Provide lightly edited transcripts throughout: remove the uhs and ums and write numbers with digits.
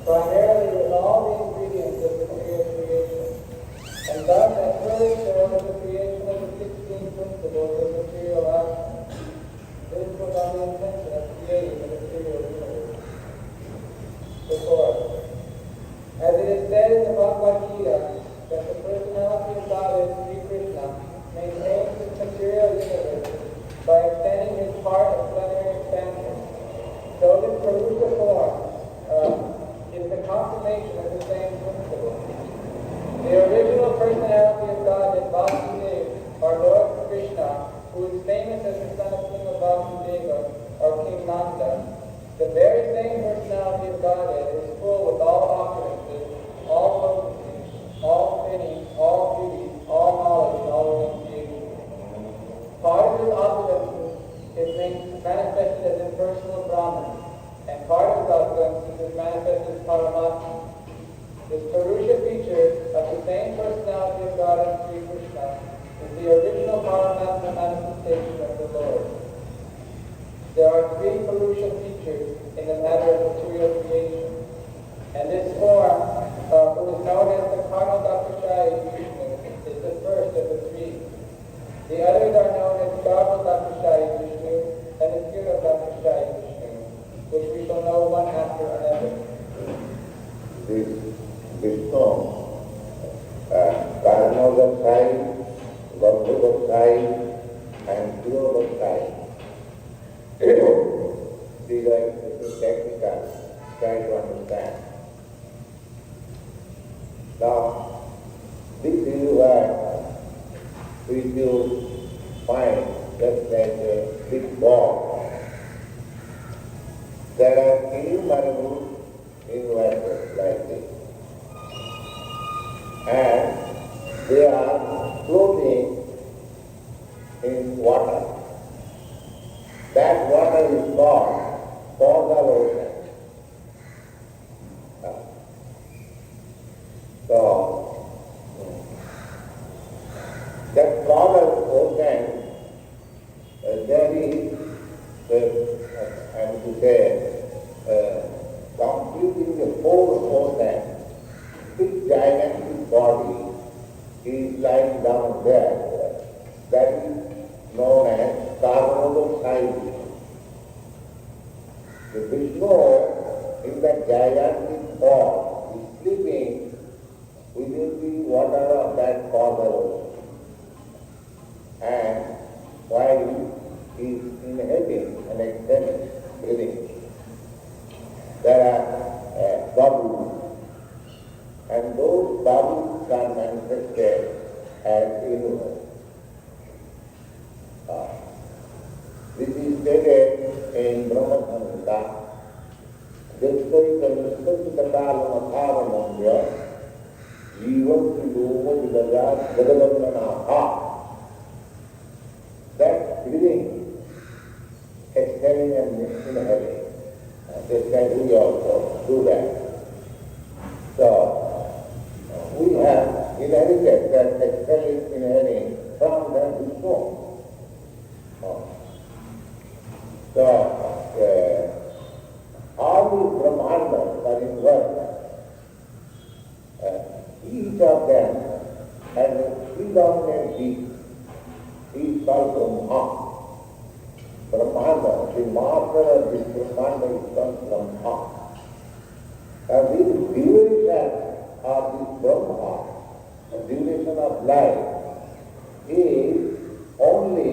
primarily with all the ingredients of the material creation. And thus at first there was the creation of the 16 principles of material action. This was on the intention of creating the material universe. The fourth. As it is said in the Bhagavad Gita, that the personality of Godhead, Sri Krishna, maintains his material universe by extending his part of plenary expansion. So this Purusha form is the confirmation of the same principle. The original personality of Godhead, Vasudeva, or Lord Krishna, who is famous as the son of King of Vasudeva, or King Nanda, the very same personality of Godhead is full with all opulences, all potencies, all fitting, all beauty, all knowledge, and all renunciation. Part of his opulences is manifested as impersonal Brahman, and part of his opulences is manifested as Paramatma. This Purusha feature of the same personality of God and Sri Krishna is the original Paramatma manifestation of the Lord. There are three Purusha features in the matter of material creation, and this form, who is known as the Karma Dakashaya Vishnu, is the first of the three. The others are known as Dharma Dakashaya Vishnu and the Guna Dakashaya Vishnu, which we shall know one after another. This Vishnu, Karma Dakashaya, Gandha Dakashaya, and Guna Dakashaya. These are technical, try to understand. Now, this is what we do find just like a big ball. There are innumerable universes like this. And they are floating in water. That water is called causal ocean. So, that causal ocean, there is, I am to say, completing the whole ocean, big gigantic body is lying down there. That is known as Karma Sai. The Vishnu in that gigantic form is sleeping within the water of that causal ocean. And while he is inhaling and exhaling, breathing, there are bubbles, and those bubbles are manifested as universe. This is stated in Brahma Samhita. Jastaika Niskantakalanathavanamya Jivam Yoma Vidajat Jagadananaha. That breathing, exhaling and inhaling, this can we also do that. So, we have inherited that exhaling, inhaling from the Vishnu. So, all these Brahmandas are in work. Each of them has a predominant beat. He is called Brahma. Brahmanda, the master of this Brahmanda is called Brahma. And this duration of this Brahma, the duration of life, is only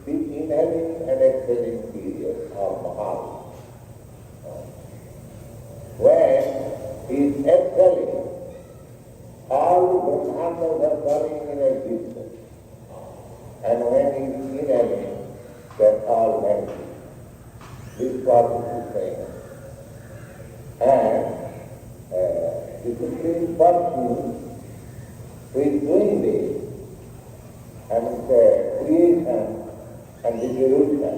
the inhaling and exhaling period of Mahavira. When he is exhaling, all the Brahmandas are coming in existence. And when he is inhaling, they're all empty. This process is saying. And the Supreme Person who is doing this, and the creation and dissolution,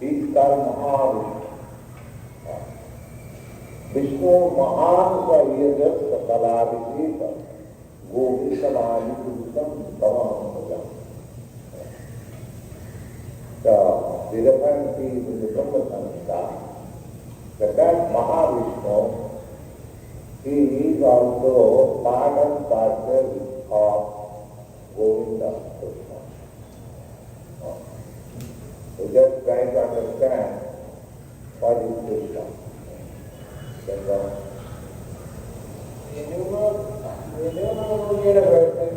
is called Mahavira. Vishnu Mahansa Yajasa Kalavishita Govishamadiputam Bhavanamajam. The reference is in the Brahma Samhita that Mahavishnu also part and parcel of Govinda Krishna. We just try to understand what is Krishna. The innumerable universes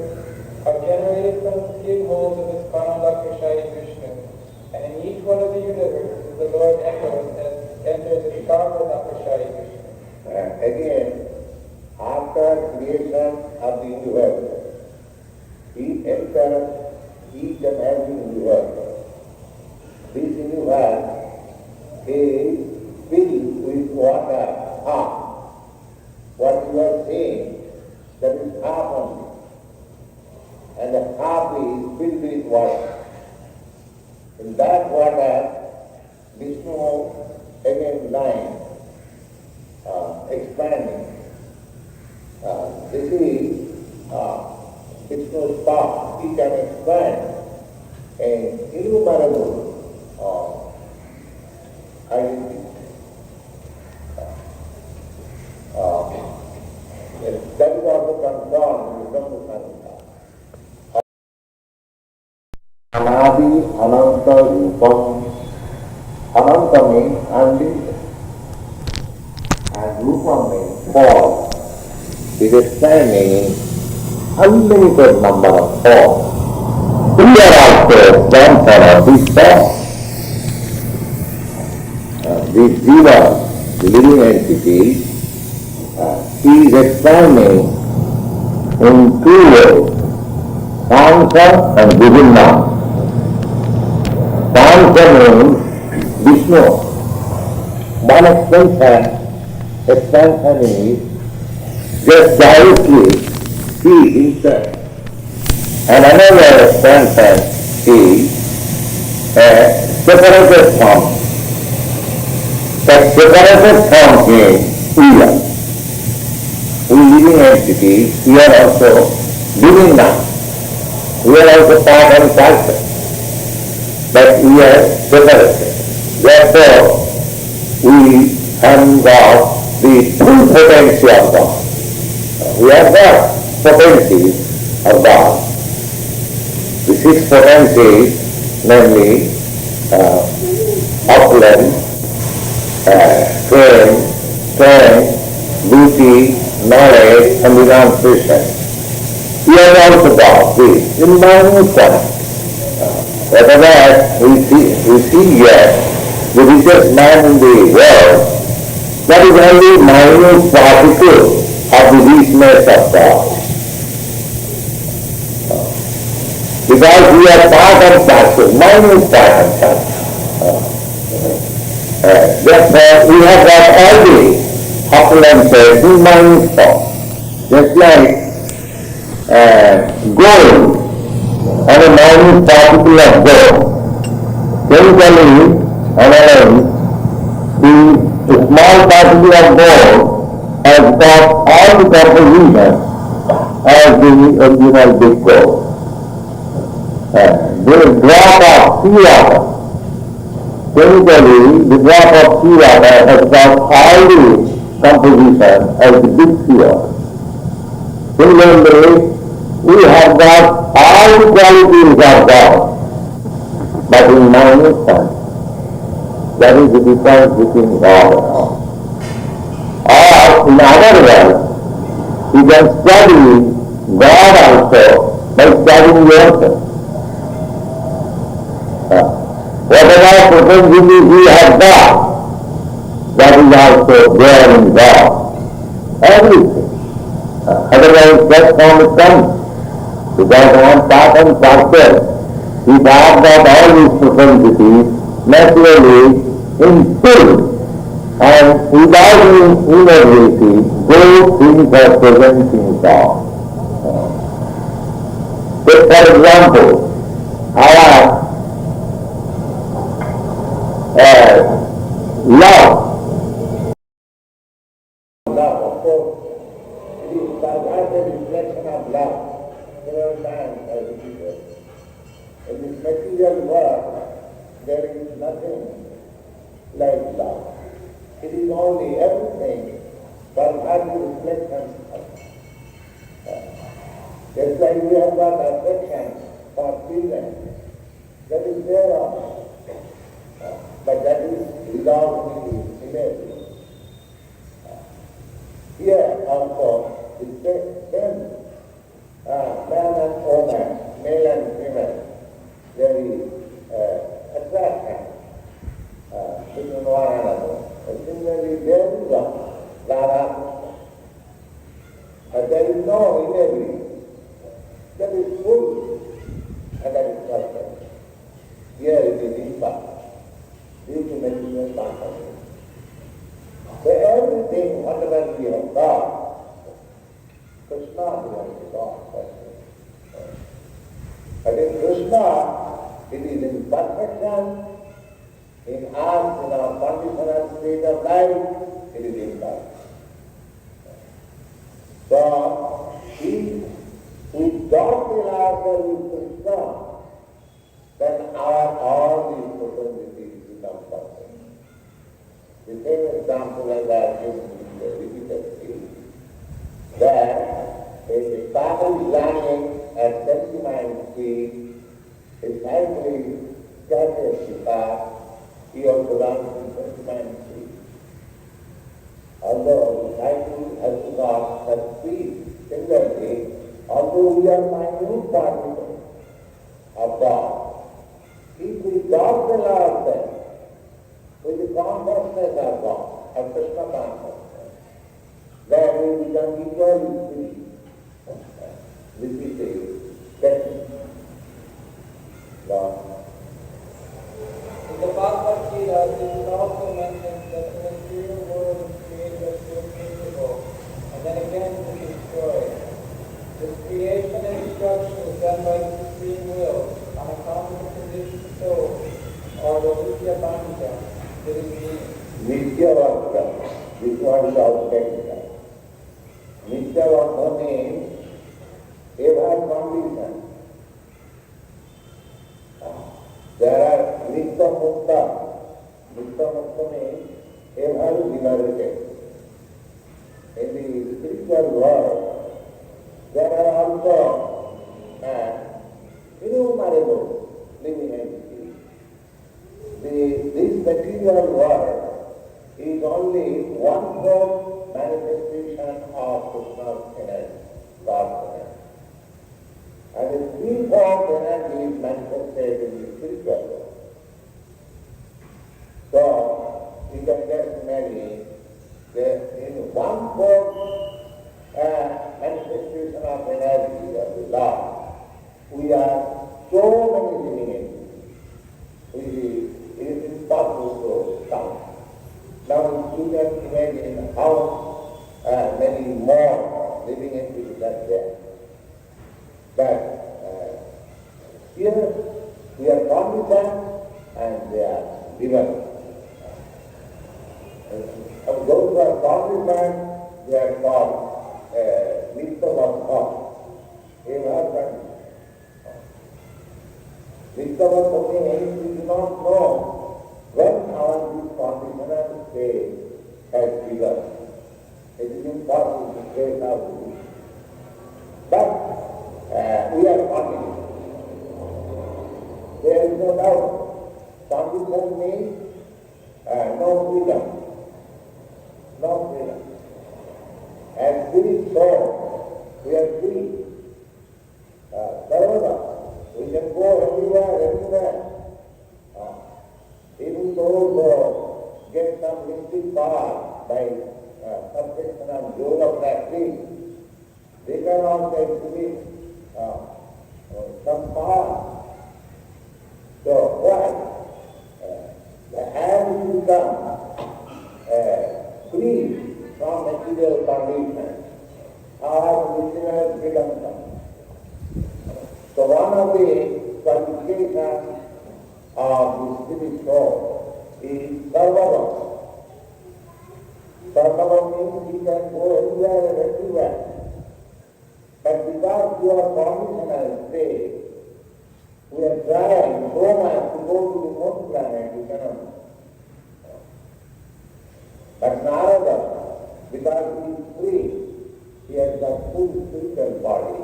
are generated from the skid holes of ISKCON Shai Vishnu, and in each one of the universes the Lord enters the Garba Shai Vishnu. Again, after creation of the universe, he enters each and every universe. This universe is filled with water, half. What you are seeing, that is half only. And the half is filled with water. In that water, Vishnu again lying, expanding. This is Vishnu's power. He can expand an innumerable identity. That is also confirmed in the Prabhupada. Anadi Ananta Rupam. Ananta means unlimited, and Rupam means form. It is meaning unlimited number of forms. We are also grandson of this form. This Jiva, the living entity, he is expanding in two ways, Sansa and Vivinna. Sansa means Vishnu. One expansion is just directly he himself. And another expansion is a separated form. That separated form is Ila. We living entity, we are also living now. We are also part and parcel. But we are separated. Therefore, we have got the full potency of God. We have got potencies of God. The six potencies, namely opulence, fame, strength, beauty, knowledge, and renunciation. We have also got this in minute quantity. Whatever we see here, the richest man in the world, that is only minute particle of the richness of God. Because we are part and parcel, minute part and parcel. Therefore, we have got all the opulences in minute form. Just like gold and a minute particle of gold. Chemically analyzed, the small particle of gold has got all the composition as the original big gold. The drop of sea water, chemically the drop of sea water has got all the composition as the big sea water. Similarly, we have got all the qualities of God, but in minute form. That is the difference between God and all. Or, in other words, you can study God also by studying yourself. Whatever propensity we have got, that is also there in God. Everything. Otherwise, that form is comes. Because one part and parcel, if I have got all these propensities, naturally, in full, and without any inability, those things are present in God. Take for example, our love. Love, of course, it is by the reflection of love. Several times as it is. In this material world, there is nothing like love. It is only everything perverse reflections of just like we have got affection for children, that is there also. But that is resolved in immediately. Here also, it same man and woman, male and female, there is attraction between one another. Similarly, there is a Radha, but there is no enabling. That is full, and that is perfect. Here it is imperfect, due to material consciousness. So everything, whatever we have got, Krishna belongs to God. But in Krishna, it is in perfection. In us, in our conditional state of life, it is imperfect. So, if we don't feel ourselves with Krishna, then all these possibilities become perfect. The same example as I have given repeatedly, that if a car is running at 70 miles speed, it finally catches the car, he also runs at 20 miles speed. Although the cycle has got such speed, similarly, although we are minute particles of God, if we don't tell ourselves with the consciousness of God, of Krishna consciousness, then we become equally free. This is the technique. In the Bhagavad Gita, it is also mentioned that the material world is created as irreplaceable, and then again it is destroyed. This creation and destruction is done by the supreme will, on account of the conditioned soul, or the Bhaktivedanta, that is being. Nitya-Varta, this one is also technical. Nitya-Varta means ever condition. There are Nitya-Mukta. Nitya-Mukta means ever liberated. In the spiritual world, there are also innumerable living entities. This material world is only one-fourth manifestation of Krishna's energy, God's energy. And the three-fourth energy is manifested in the spiritual world. So, you can just imagine that in one-fourth manifestation of energy of the Lord, we are so many living entities. It is impossible to count. Now you can imagine how many more living entities are there. But here we are cognizant and they are given. Of those who are cognizant, they are called victim of God. Victim of means we do not know when our conditional state has begun. It is impossible to say how to do. But we are confident. There is no doubt. Confidence means no freedom. No freedom. And spirit soul, we are free. We can go anywhere. Even those who get some mystic power by subjection of yoga practice, they can also exhibit some power. So why? As we become free from material conditions, our listeners become some. So one of the qualifications of the spirit soul is sarvava. Sarvava means you can go anywhere and everywhere. But because you are conditional state, we are trying so much to go to the moon planet, you cannot. But Narada, because he is free. He has got full spiritual body.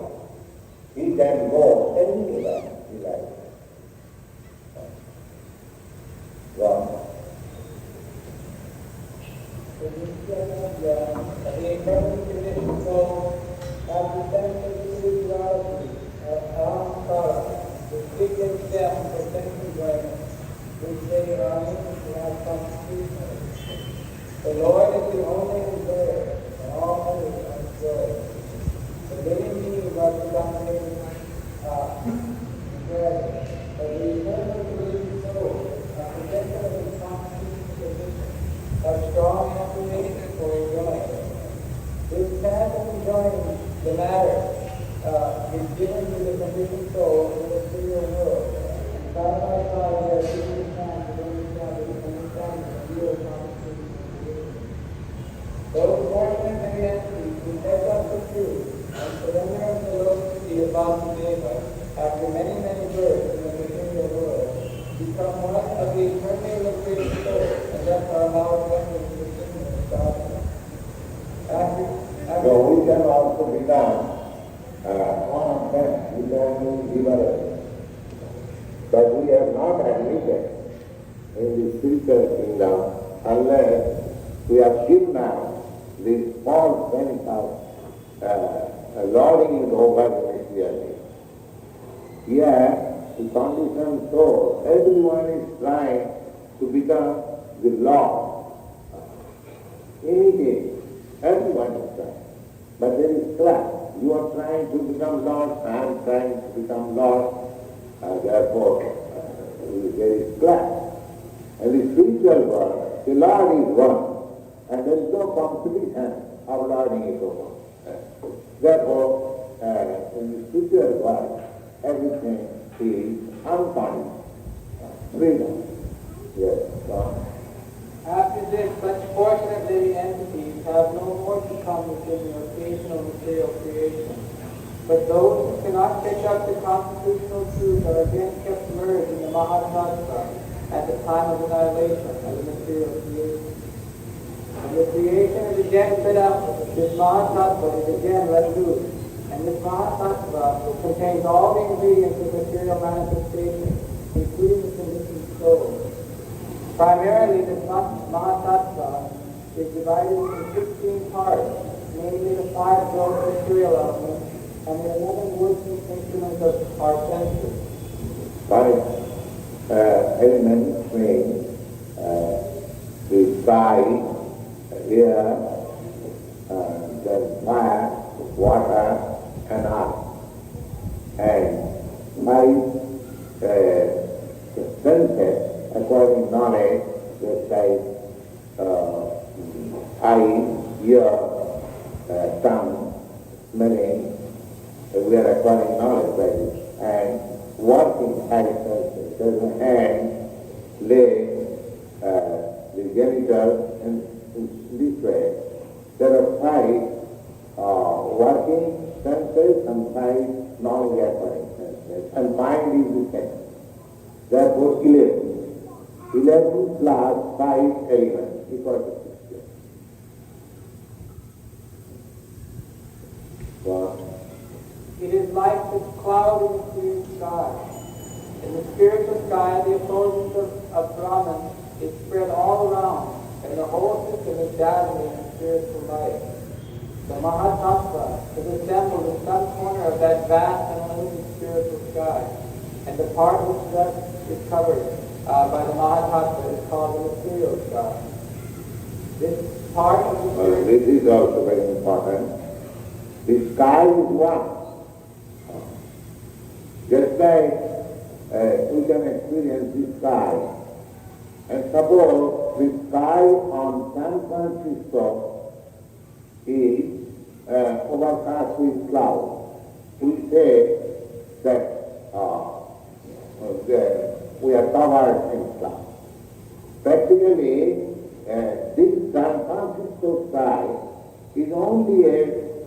He can go anywhere he likes. Well, the impermanent conditioned soul has the sense of spirituality, ahamkara, the secret depth of sense enjoyment, which they are able to have constitutionally. The Lord is the only enjoyer, and all others are enjoyed. The living beings are predominating enjoyment, but the eternal created soul, a possessor of the constitutional condition, a strong affirmation for enjoying. This path of enjoying the matter is given to the conditioned soul in the material world. And side by side, they are given the chance of understanding the real constitutional condition. Those fortunate many entities who take up the truth and surrender the philosophy of Bhaktivedanta after many, many births in the material world become one of the eternally liberated souls, and thus are allowed to enter into the kingdom of God. so we can also become one of them, eternally liberated. But we are not admitted in the spiritual kingdom unless we are given out this false sense of lording it over materially. Here, the conditioned soul, everyone is trying to become the Lord. Any day, everyone is trying. But there is class. You are trying to become Lord, I am trying to become Lord. Therefore, there is class. And the spiritual world, the Lord is one. And there is no competition of lording it over. Therefore, in the spiritual world, everything is unconditional. Freedom. Yes. After this, such fortunate living entities have no more to come within the occasional material creation. But those who cannot catch up to constitutional truth are again kept merged in the Mahatattva at the time of annihilation of the material creation. And the creation is again set up, this Mahatattva is again let loose. And this Mahatattva contains all the ingredients of material manifestation, including the conditioned soul. Primarily, this Mahatattva is divided into 16 parts, namely the 5 gross material elements and the 11 working instruments of our senses. 5 elements mean the sky, air, then fire, water, and earth. And 5 senses, according to knowledge, just like eye, ear, tongue, smelling, we are acquiring knowledge by this. And working 5 senses, the hand, leg, the genital, and this way. There are 5 working senses and 5 knowledge acquiring senses. And mind is the same. Therefore, 11. 11 plus 5 elements equal to 16. Wow. It is like this cloud in the clear sky. In the spiritual sky, the effulgence of Brahman is spread all around, and the whole system is dazzling in spiritual light. The Mahatattva is assembled in some corner of that vast and unlimited spiritual sky, and the part which thus is covered by the Mahatattva is called the material sky. This part of the spiritual... This is also very important. The sky is one. Just like we can experience the sky. And suppose the sky on San Francisco is overcast with clouds. We say that we are covered in clouds. Practically, this San Francisco sky is only a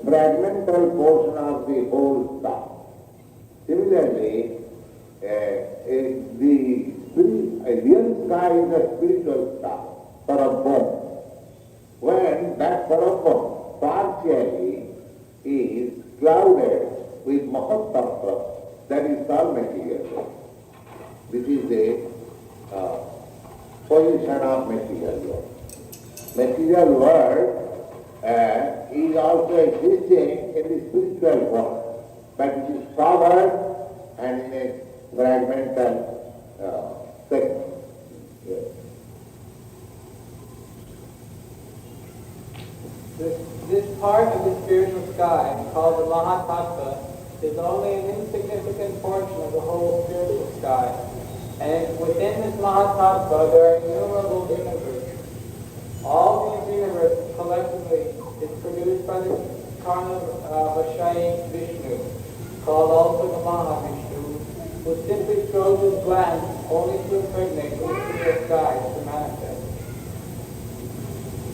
fragmental portion of the whole sky. Similarly, the real sky is a spiritual sky, Parabhom. when that Balkum partially is clouded with Mahattattva, that is all material. This is the position of material world. Material world is also existing in the spiritual world, but it is covered and in a fragmental segment. Yes. This part of the spiritual sky, called the Mahatattva, is only an insignificant portion of the whole spiritual sky. And within this Mahatattva, there are innumerable universes. All these universes collectively is produced by the Karna-Vashai Vishnu, called also the Mahavishnu, who simply throws his glance only to impregnate the spiritual sky to manifest.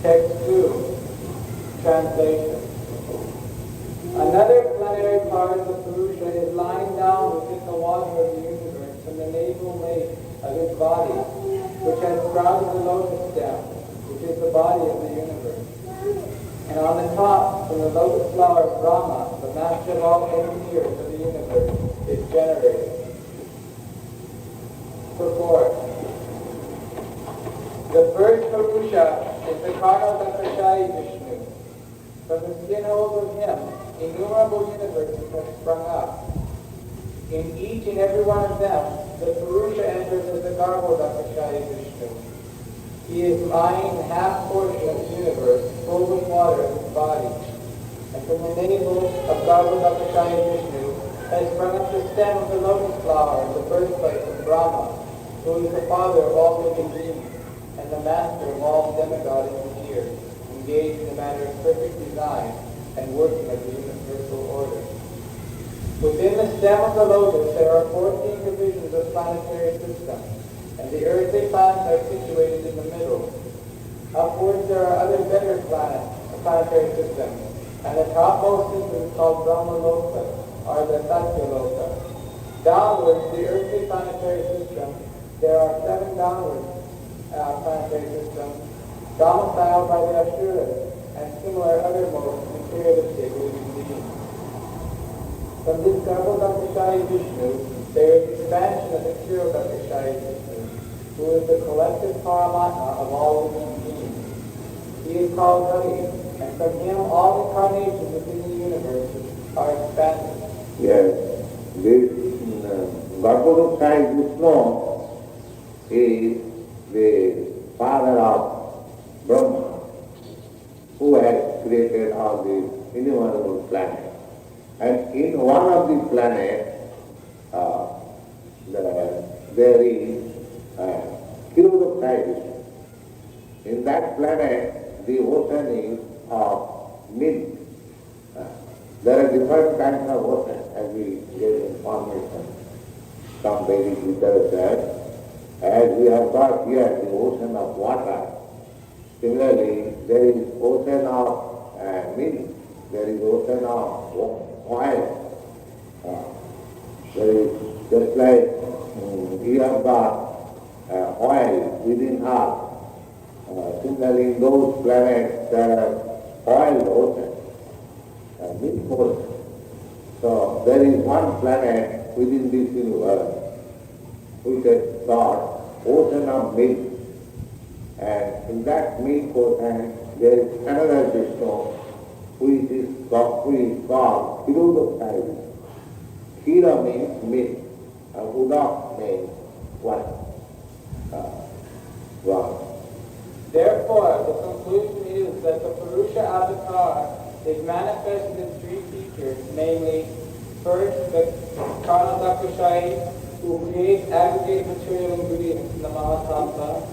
Text 2. Translation. Another planetary part of the Purusha is lying down within the water of the universe in the navel lake of his body, which has sprouted the lotus stem, which is the body of the universe. And on the top, from the lotus flower of Brahma, the master of all engineers of the universe, is generated. Purport. The first Purusha is the Karna-Dakashai Vishnu. From the skin holes of him, innumerable universes have sprung up. In each and every one of them, the Purusha enters as the Garbhodakashaya Vishnu. He is lying in half portion of the universe, full with water in his body. And from the navel of Garbhodakashaya Vishnu has sprung up the stem of the lotus flower, the birthplace of Brahma, who is the father of all living beings, and the master of all demigod engineers, engaged in the matter of perfect design and working of the universal order. Within the stem of the lotus there are 14 divisions of planetary systems, and the earthly planets are situated in the middle. Upwards there are other better planetary systems, and the topmost system called Brahma Loka, or the Satya Loka. Downwards, the earthly planetary system, there are 7 downward planetary systems, domiciled by the Asuras, and similar other modes of materialistic living beings. From this Garbhodakashaya Vishnu, there is expansion of the Kshirodakashaya Vishnu, who is the collective Paramatma of all living beings. He is called Hari, and from him all incarnations within the universe are expanded. Yes, this Garbhodakashaya Vishnu is the father of Brahma, who has created all these innumerable planets. And in one of the planets, there is Kshirodakashaya. In that planet, the ocean is of milk. There are different kinds of ocean, as we gave information. Some Vedic literature, as we have got here, the ocean of water. Similarly, there is ocean of milk, there is ocean of oil. There is just like you have got oil within Earth. Similarly, in those planets there are oil ocean, milk ocean. So there is one planet within this universe which has got ocean of milk. And in that milk ocean there is another Vishnu which is called Kshirodakashaya. Kshira means milk, and Udak means what? Therefore, the conclusion is that the Purusha Avatar is manifested in 3 features, namely, first, the Karna-Dakashaya, who creates aggregate material ingredients in the Mahatattva.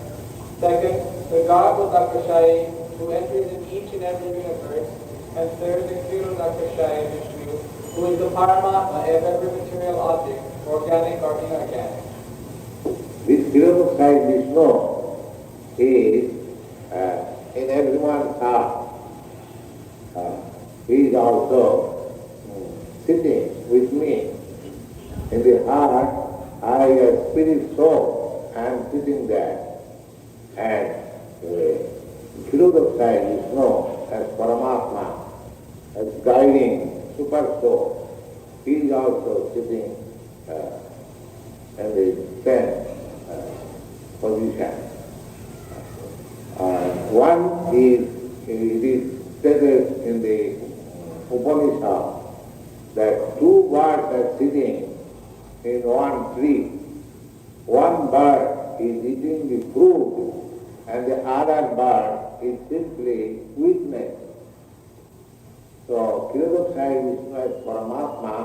Second, the Garbhodakashaya, who enters in each and every universe. And third, the Kshirodakashaya Vishnu, who is the Paramatma of every material object, organic or inorganic. This Kshirodakashaya Vishnu is in everyone's heart. He is also sitting with me. In the heart, I, spirit soul, I am sitting there. And Philosophized is known as Paramatma, as guiding super soul. He is also sitting in the same position. One is, it is stated in the Upanishad that two birds are sitting in one tree. One bird is eating the fruit and the other bird is simply witnessing. So, Vishnu as Paramatma,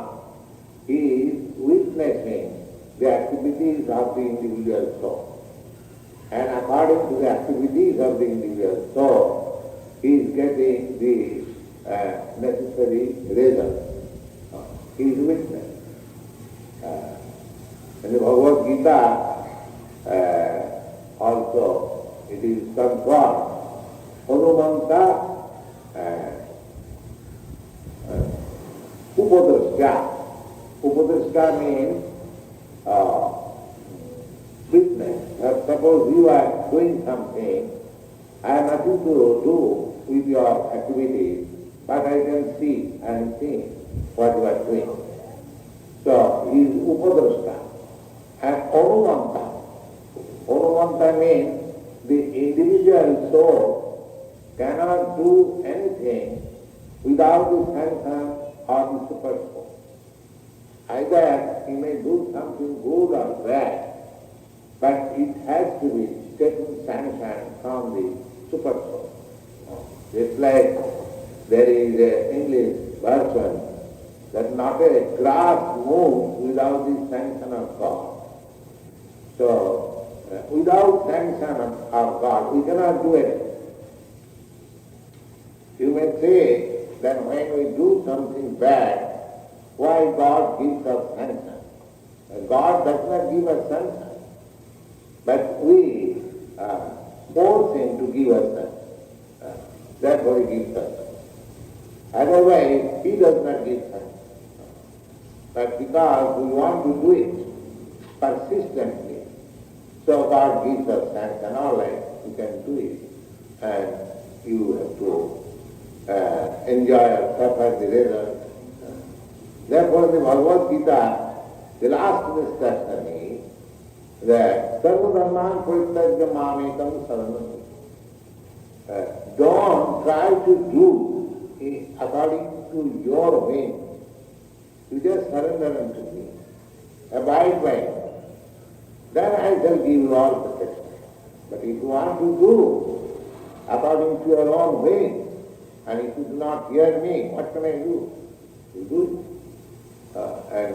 he is witnessing the activities of the individual soul. And according to the activities of the individual soul, he is getting the necessary results. He is witness. In the Bhagavad Gita, also it is confirmed. Hanumanta Upadrashya. Upadrashya means witness. Suppose you are doing something, I have nothing to do with your activities, but I can see and think what you are doing. So, he is Upadrashya. And Anumanta. Anumanta means the individual soul cannot do anything without the sanction of the super soul. Either he may do something good or bad, but it has to be taken sanction from the super soul. Just like there is an English version that not a grass moves without the sanction of God. So, without sanction of God, we cannot do anything. You may say that when we do something bad, why God gives us sanction? God does not give us sanction, but we force Him to give us sanction. Therefore He gives us. Otherwise, He does not give sanction. But because we want to do it persistently, so God gives us sanction. All right, you can do it, and you have to enjoy or suffer the result. Therefore, in the Bhagavad Gita, the last instruction is that Sarvadharman Parityajya Mamekam Saranam. Don't try to do according to your way. You just surrender unto me. Abide by me. Then I shall give you all protection. But if you want to do according to your own way, and if you do not hear me, what can I do? You do it. And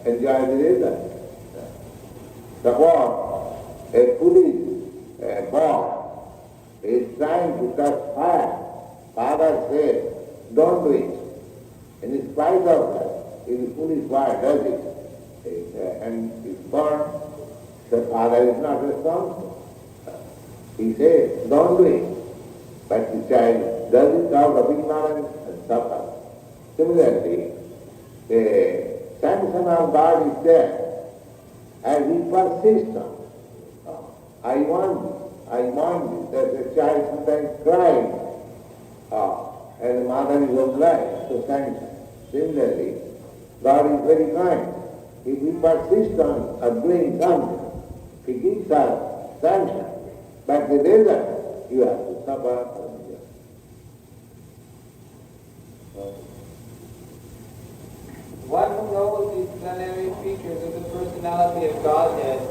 enjoy the result. Suppose a foolish boy is trying to touch fire. Father says, don't do it. In spite of that, if the foolish boy does it, and is burned, the father is not responsible. He says, don't do it. But the child does it out of ignorance and suffers. Similarly, the sanction of God is there, and we persist on it. I want this. That the child sometimes cries, and the mother is obliged to sanction. Similarly, God is very kind. If we persist on doing something, He gives us sanction, but the result you have to suffer. One who knows these plenary features of the personality of Godhead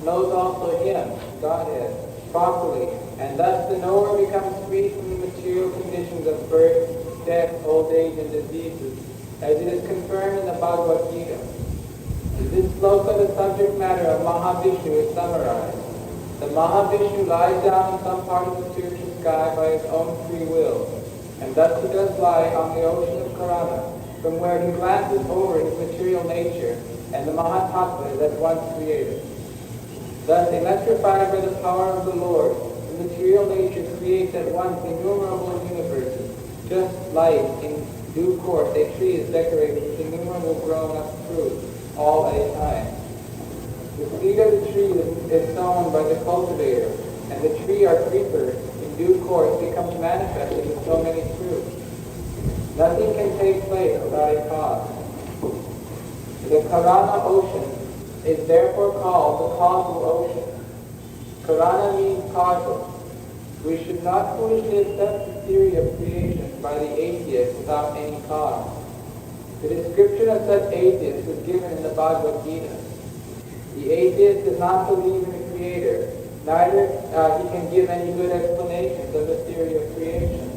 knows also Him, Godhead, properly, and thus the knower becomes free from the material conditions of birth, death, old age, and diseases, as it is confirmed in the Bhagavad Gita. In this sloka, the subject matter of Mahavishnu is summarized. The Mahavishnu lies down in some part of the spiritual sky by his own free will, and thus he does lie on the ocean of Karana, from where he glances over his material nature and the Mahatattva is at once created. Thus, electrified by the power of the Lord, the material nature creates at once innumerable universes, just like in due course a tree is decorated with innumerable grown-up fruit, all at a time. The seed of the tree is sown by the cultivator, and the tree or creeper in due course becomes manifested in so many truths. Nothing can take place without a cause. The Karana ocean is therefore called the causal ocean. Karana means causal. We should not foolishly accept the theory of creation by the atheist without any cause. The description of such atheists is given in the Bhagavad Gita. The atheist does not believe in a creator, neither he can give any good explanations of the theory of creation.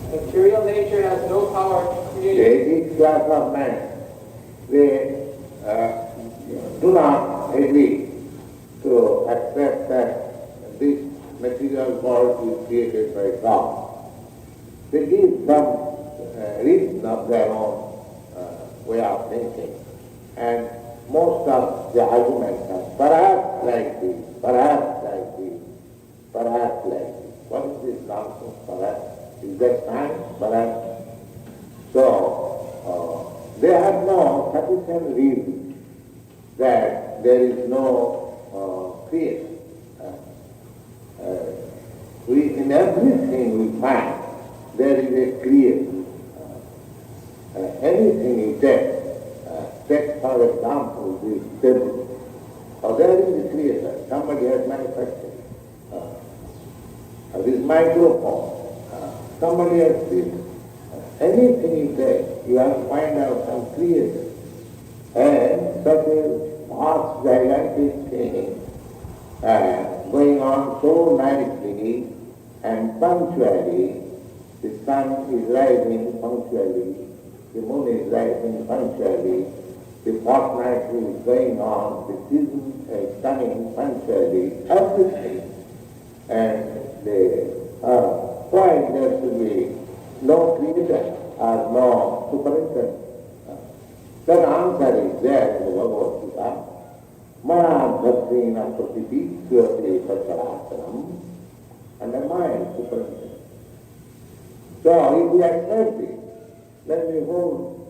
Material nature has no power to create. The atheist class of men, they do not agree to accept that this material world is created by God. They give some reason of their own way of thinking, and most of the arguments are perhaps like this, perhaps like this, perhaps like this. What is this nonsense, perhaps? Is that science, perhaps? So, they have no sufficient reason that there is no creation. In everything we find there is a creator. Anything you take for example this table, there is a creator, somebody has manufactured this microphone, somebody has this. Anything you take, you have to find out some creator. And such a vast, gigantic thing going on so nicely and punctually. The sun is rising punctually, the moon is rising punctually, the fortnight is going on, the season is coming punctually, everything. And why there should be no creator or no superintendent? That answer is there in the Bhagavad Gita. Maya Bhaktina Prasiti Syate Pacharasanam, and the mind superintendent. So if we accept it, then the whole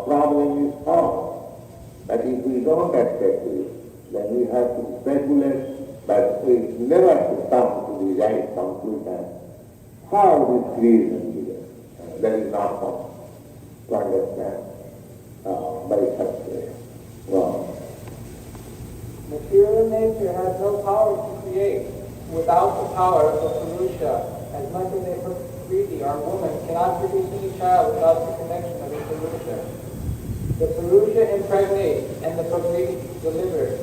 problem is solved. But if we don't accept it, then we have to speculate, but we never to come to the right conclusion. How this creation began? That is not possible to understand by such way. Well, material nature has no power to create. Without the power of the Purusha, as much as a Prakriti or woman cannot produce any child without the connection of a Purusha. The Purusha impregnates and the Prakriti delivers.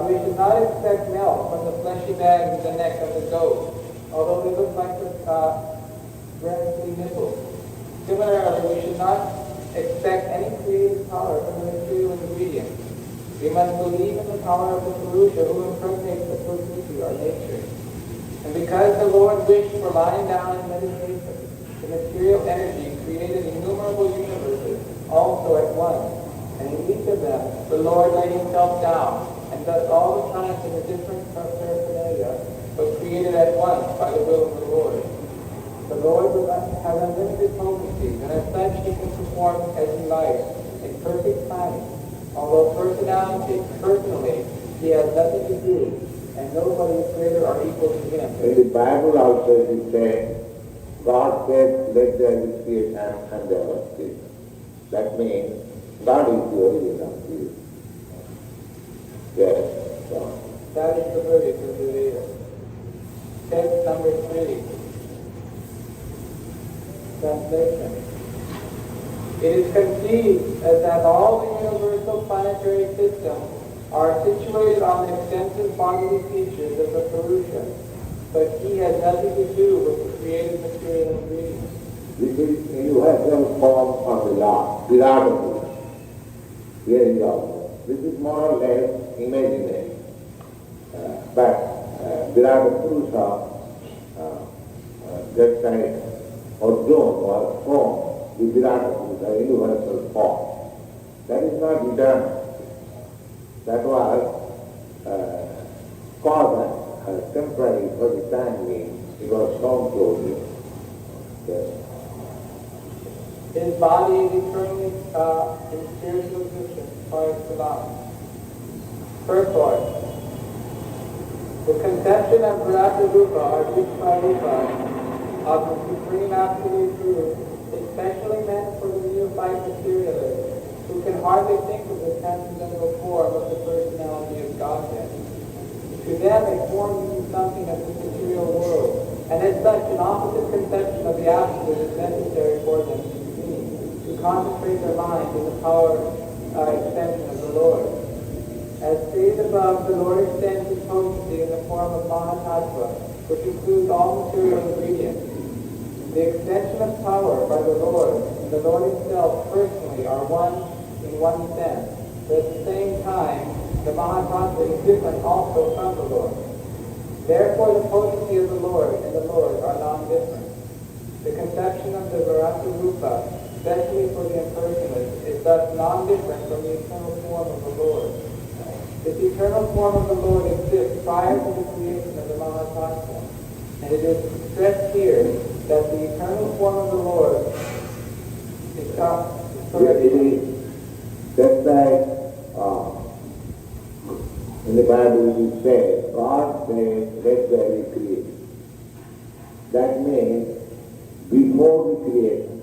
We should not expect milk from the fleshy bag in the neck of the goat, although they look like the breastly nipples. Similarly, we should not expect any creative power from the material ingredients. We must believe in the power of the Purusha who impregnates the Prakriti or nature. And because the Lord wished for lying down in meditation, the material energy created innumerable universes also at once. And in each of them, the Lord laid himself down, and thus all the times in the different paraphernalia was created at once by the will of the Lord. The Lord has unlimited potencies, and as such he can perform as he likes in perfect timing. Although personally, he has nothing to do, and nobody is greater or equal to him. In the Bible also it is said, God said, let there be creation, and there was creation. That means God is the origin of creation. Yes, God. That is the verdict of the Veda. Text number 3. Translation. It is conceived as that all the universal planetary systems are situated on the extensive bodily features of the Purusha, but he has nothing to do with the created material ingredients. This is universal form of the Lord, Virata Purusha. Here is also. This is more or less imaginary. But Virata Purusha, just like Arjuna was formed, the Virata Purusha, universal form. That is not eternal. That was causal, temporary for the time being. It was shown to you. Yes. His body is eternally in spiritual existence prior to life. Purport. The conception of Virata Rupa or Shiksha Rupa of the Supreme Absolute Truth is specially meant for the neophyte materialist who can hardly think of the transcendental form of the personality of Godhead. To them it forms into something of the material world, and as such an opposite conception of the Absolute is necessary for them to concentrate their mind in the power extension of the Lord. As stated above, the Lord extends his potency in the form of Mahatattva, which includes all material ingredients. The extension of power by the Lord and the Lord himself personally are one in one sense, but at the same time, the Mahatattva is different also from the Lord. Therefore, the potency of the Lord and the Lord are non-different. The conception of the Virata Rupa, especially for the impersonalist, is thus non-different from the eternal form of the Lord. This eternal form of the Lord exists prior to the creation of the Mahatattva, and it is stressed here that the eternal form of the Lord is just like in the Bible you say, God said, let there be creation. That means before the creation,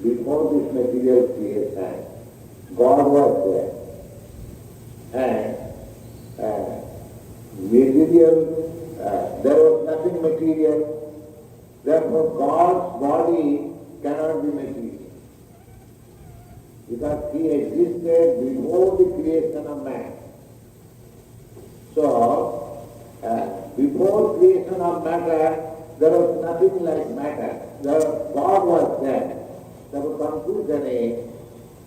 before this material creation, God was there. And material, there was nothing material. Therefore, God's body cannot be material. Because he existed before the creation of man. So, before creation of matter, there was nothing like matter. God was there. The conclusion is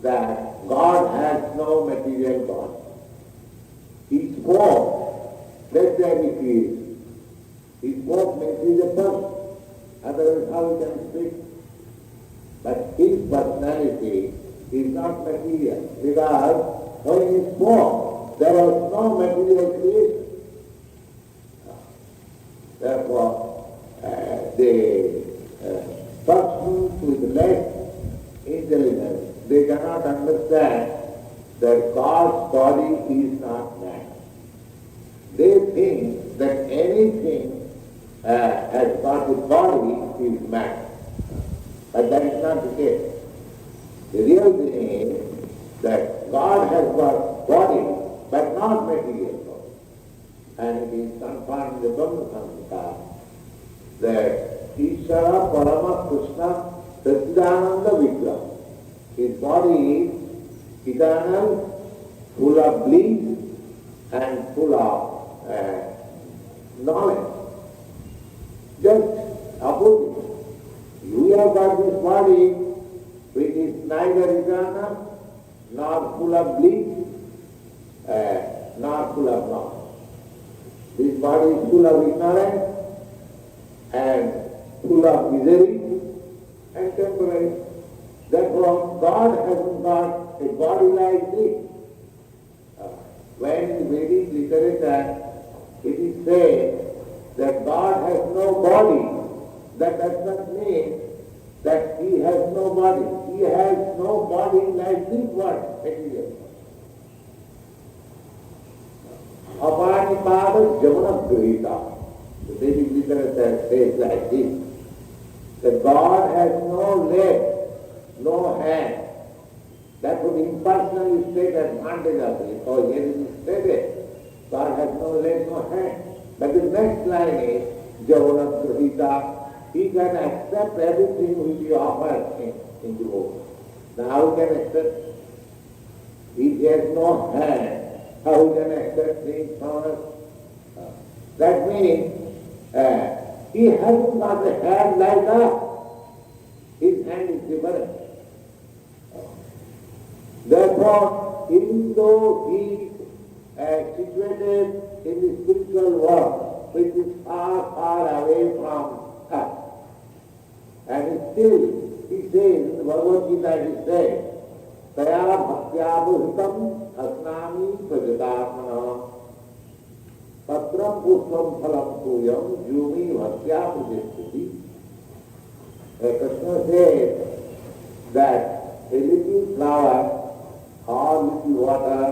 that God has no material body. He spoke, let there be creation. He spoke means he is a person. Otherwise, how he can speak? But his personality is not material, because when he spoke, there was no material creation. Therefore, the persons with less intelligence, they cannot understand that God's body is not man. They think that anything has got a body is man. But that is not the case. The real thing is that God has got body, but not material body. And it is confirmed in the Brahma Samhita that Ishara Parama Krishna Satchidananda Vigraha. His body is eternal, full of bliss and full of knowledge. Just opposite. We have got this body which is neither eternal, nor full of bliss, nor full of knowledge. This body is full of ignorance and full of misery and temporary. Therefore, God hasn't got a body like this. When in Vedic literature it is said that God has no body, that does not mean that he has no body. He has no body like this one, material. Apanipada Jamana Grita. The Vedic literature says like this, that God has no leg, no hand. That would impersonally take advantage of it. So here it is stated, God has no leg, no hand. But the next line is, Javana Grita. He can accept everything which you offer him in the world. Now how he can accept? If he has no hand, how he can accept things from us? That means he hasn't got a hand like us. His hand is different. Therefore, even though he is situated in the spiritual world, which is far, far away from us, and still, he says, in the Bhagavad Gita, he says, Taya bhaktyabuhitam asnami prajatarmana patram pushpam phalam tuyam jumi bhaktyabuhitam. Krishna says that a little flower, or little water,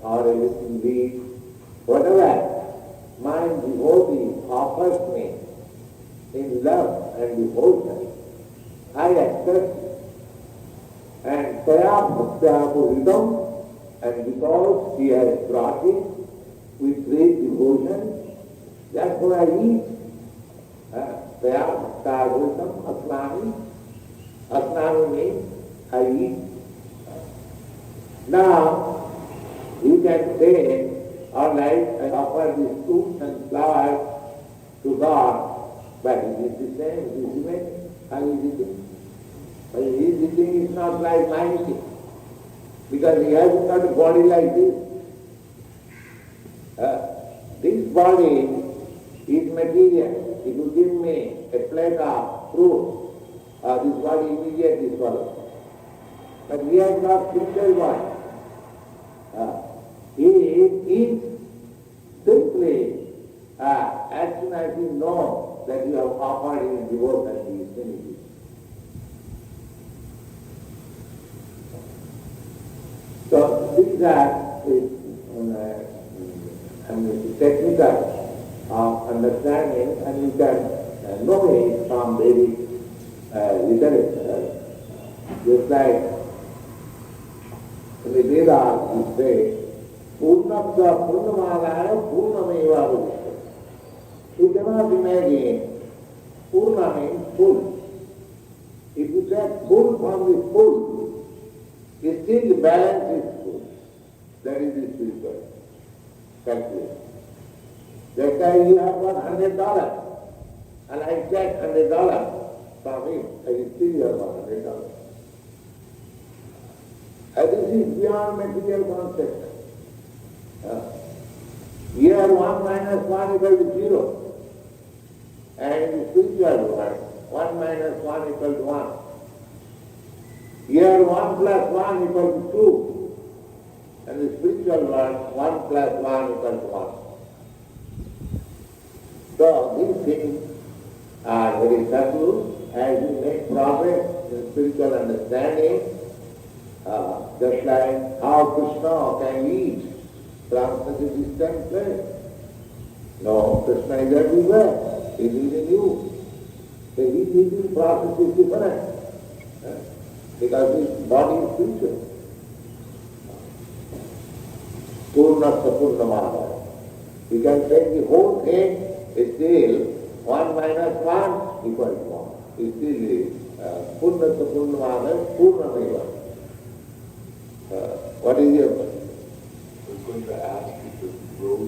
or a little leaf, whatever, offers me in love and devotion, I accept it. And Taya Bhakta Puritam, and because he has brought it with great devotion, that's what I eat. Taya Bhakta Puritam, Asnami. Asnami means I eat. Now, you can say, all right, I offer these fruits and flowers to God, but it is the same, it is the same. How is eating? But his eating is not like my eating, because he has got a body like this. This body is material. If you give me a plate of fruit, this body immediately swallows. But he has got spiritual body. He eats simply as soon as you know that you have offered him devotion, he is finished. So these are technical understanding, and you can know it from Vedic literature. Just like in the Vedas you say, Purnasya Purnamadaya Purnameva Vudhite. You cannot imagine Purna means full. If you take full from the full, still the balance is full. That is the spiritual calculation. That time you have $100, and I take $100 from him, I still have $100. And this is beyond material concept. Here 1 minus 1 equal to 0. And in the spiritual world, 1 minus 1 equal to 1. Here 1 plus 1 equal to 2. And the spiritual world, 1 plus 1 equal to 1. So these things are very subtle. As you make progress in spiritual understanding, just like how Krishna can eat from such a distant place. No, Krishna is everywhere. He is in you. The eating process is different. Because his body is spiritual. Purnasya Purnamada. You can take the whole thing, it's still 1 minus 1 equal to 1. It's still Purnasya Purnamada, Purnameva. What is your question? I was going to ask you to grow.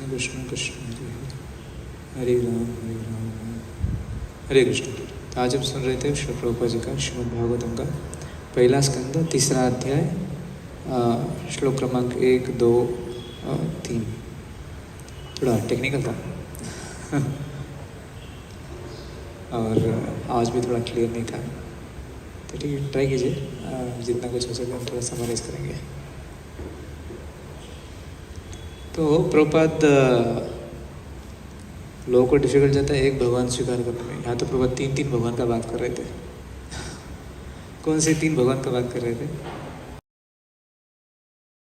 Krishna Krishna हरे राम हरे कृष्ण। तो आज हम सुन रहे थे श्री प्रभुपाद जी का श्रीमद् भागवतम का पहला स्कंद 3रा अध्याय श्लोक क्रमांक 1, 2, 3। थोड़ा टेक्निकल था और आज भी थोड़ा क्लियर नहीं था, तो ठीक है, ट्राई कीजिए, जितना कुछ हो सके हम थोड़ा समराइज करेंगे। तो प्रभुपाद लोगों को डिफिकल्ट जाता है एक भगवान स्वीकार करने में। यहाँ तो प्रभुपाद 3 भगवान का बात कर रहे थे। कौन से 3 भगवान का बात कर रहे थे?